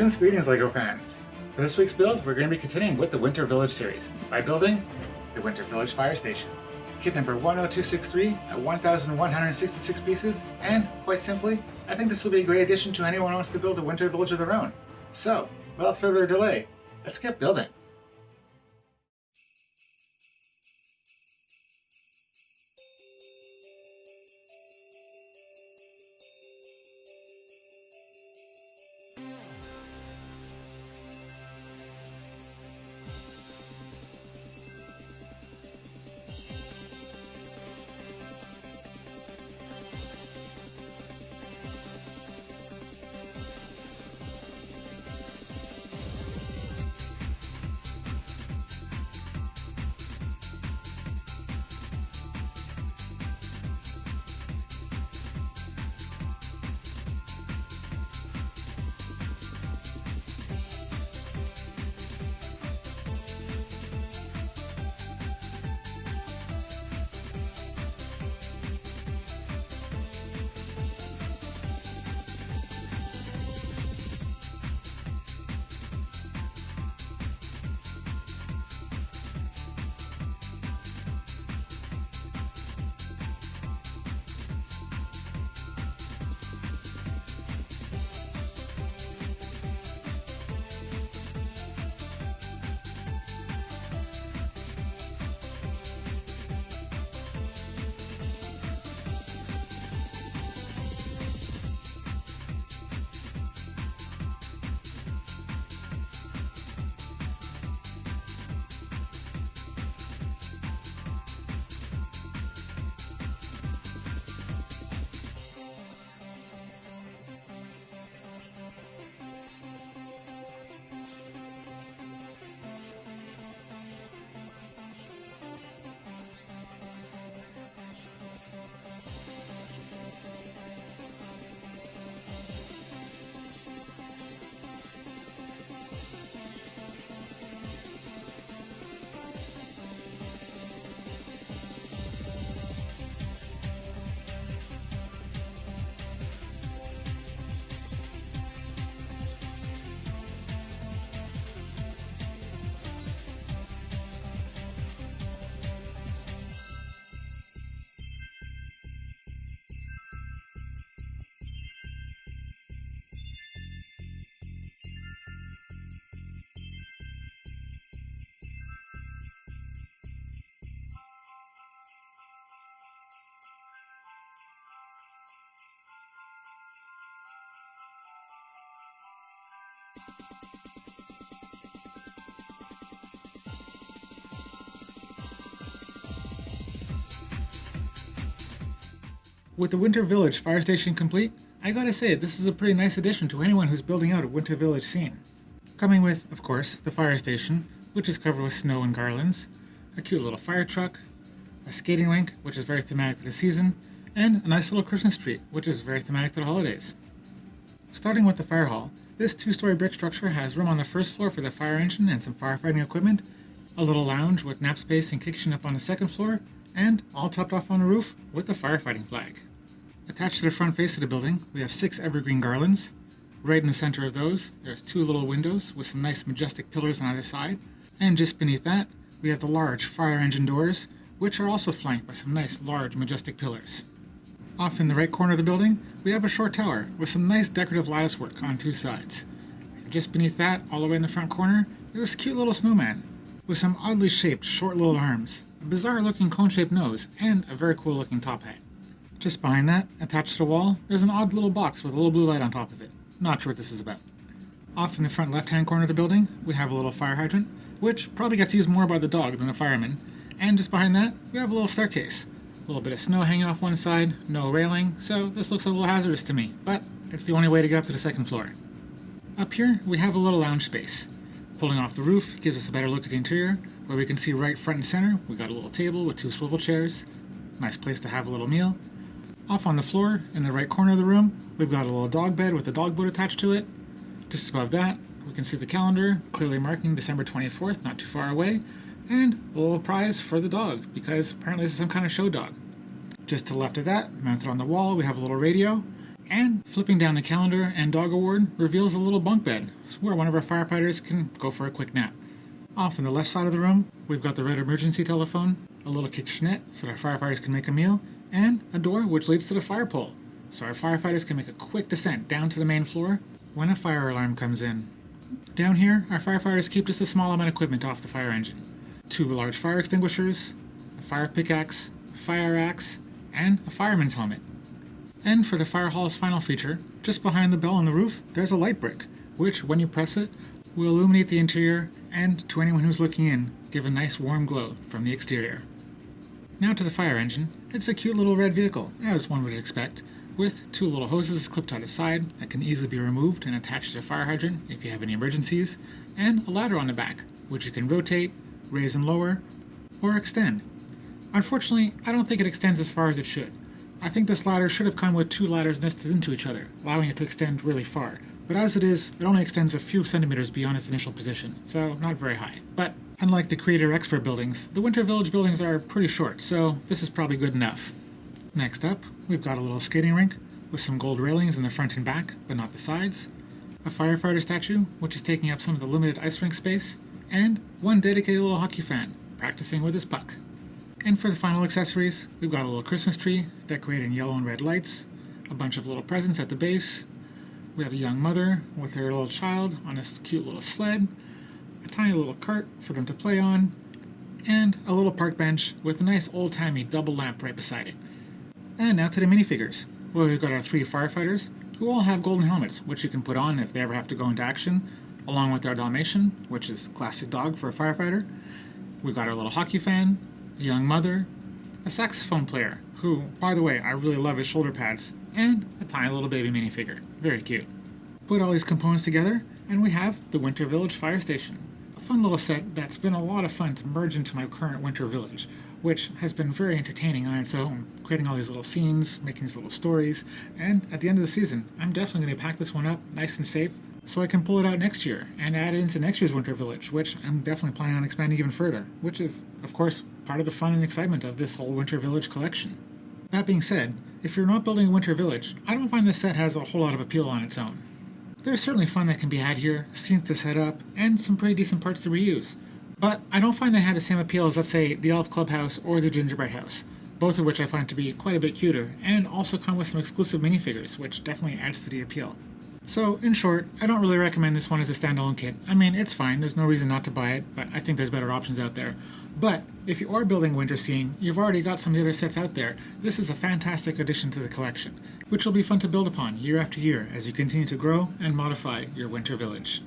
Season's greetings, LEGO fans! For this week's build, we're going to be continuing with the Winter Village series by building the Winter Village Fire Station. Kit number 10263 at 1,166 pieces, and quite simply, I think this will be a great addition to anyone who wants to build a Winter Village of their own. So, without further delay, let's get building! With the Winter Village Fire Station complete, I gotta say this is a pretty nice addition to anyone who's building out a Winter Village scene. Coming with, of course, the fire station, which is covered with snow and garlands, a cute little fire truck, a skating rink, which is very thematic to the season, and a nice little Christmas tree, which is very thematic to the holidays. Starting with the fire hall, this two-story brick structure has room on the first floor for the fire engine and some firefighting equipment, a little lounge with nap space and kitchen up on the second floor, and all topped off on the roof with the firefighting flag. Attached to the front face of the building, we have 6 evergreen garlands. Right in the center of those, there's 2 little windows with some nice majestic pillars on either side. And just beneath that, we have the large fire engine doors, which are also flanked by some nice large majestic pillars. Off in the right corner of the building, we have a short tower with some nice decorative lattice work on 2 sides. And just beneath that, all the way in the front corner, is this cute little snowman with some oddly shaped short little arms, a bizarre looking cone-shaped nose, and a very cool looking top hat. Just behind that, attached to the wall, there's an odd little box with a little blue light on top of it. Not sure what this is about. Off in the front left-hand corner of the building, we have a little fire hydrant, which probably gets used more by the dog than the fireman. And just behind that, we have a little staircase. A little bit of snow hanging off one side, no railing, so this looks a little hazardous to me, but it's the only way to get up to the second floor. Up here, we have a little lounge space. Pulling off the roof gives us a better look at the interior, where we can see right front and center, we got a little table with 2 swivel chairs. Nice place to have a little meal. Off on the floor, in the right corner of the room, we've got a little dog bed with a dog boat attached to it. Just above that, we can see the calendar, clearly marking December 24th, not too far away, and a little prize for the dog, because apparently this is some kind of show dog. Just to the left of that, mounted on the wall, we have a little radio, And flipping down the calendar and dog award reveals a little bunk bed where one of our firefighters can go for a quick nap. Off on the left side of the room, we've got the red emergency telephone, a little kitchenette so our firefighters can make a meal, and a door which leads to the fire pole, so our firefighters can make a quick descent down to the main floor when a fire alarm comes in. Down here, our firefighters keep just a small amount of equipment off the fire engine. 2 large fire extinguishers, a fire pickaxe, a fire axe, and a fireman's helmet. And for the fire hall's final feature, just behind the bell on the roof, there's a light brick, which, when you press it, will illuminate the interior and, to anyone who's looking in, give a nice warm glow from the exterior. Now to the fire engine. It's a cute little red vehicle, as one would expect, with 2 little hoses clipped out the side that can easily be removed and attached to the fire hydrant if you have any emergencies, and a ladder on the back, which you can rotate, raise and lower, or extend. Unfortunately, I don't think it extends as far as it should. I think this ladder should have come with 2 ladders nested into each other, allowing it to extend really far. But as it is, it only extends a few centimeters beyond its initial position, so not very high. But unlike the Creator Expert buildings, the Winter Village buildings are pretty short, so this is probably good enough. Next up, we've got a little skating rink with some gold railings in the front and back, but not the sides, a firefighter statue, which is taking up some of the limited ice rink space, and one dedicated little hockey fan, practicing with his puck. And for the final accessories, we've got a little Christmas tree decorated in yellow and red lights, a bunch of little presents at the base. We have a young mother with her little child on a cute little sled, a tiny little cart for them to play on, and a little park bench with a nice old-timey double lamp right beside it. And now to the minifigures, where we've got our 3 firefighters, who all have golden helmets, which you can put on if they ever have to go into action, along with our Dalmatian, which is a classic dog for a firefighter. We've got our little hockey fan, a young mother, a saxophone player, who, by the way, I really love his shoulder pads, and a tiny little baby minifigure. Very cute. Put all these components together, and we have the Winter Village Fire Station. A fun little set that's been a lot of fun to merge into my current Winter Village, which has been very entertaining on its own, creating all these little scenes, making these little stories, and at the end of the season, I'm definitely going to pack this one up nice and safe so I can pull it out next year and add it into next year's Winter Village, which I'm definitely planning on expanding even further, which is, of course, part of the fun and excitement of this whole Winter Village collection. That being said, if you're not building a Winter Village, I don't find this set has a whole lot of appeal on its own. There's certainly fun that can be had here, scenes to set up, and some pretty decent parts to reuse. But I don't find they had the same appeal as, let's say, the Elf Clubhouse or the Gingerbread House, both of which I find to be quite a bit cuter, and also come with some exclusive minifigures, which definitely adds to the appeal. So, in short, I don't really recommend this one as a standalone kit. I mean, it's fine, there's no reason not to buy it, but I think there's better options out there. But, if you are building a winter scene, you've already got some of the other sets out there, this is a fantastic addition to the collection, which will be fun to build upon year after year as you continue to grow and modify your winter village.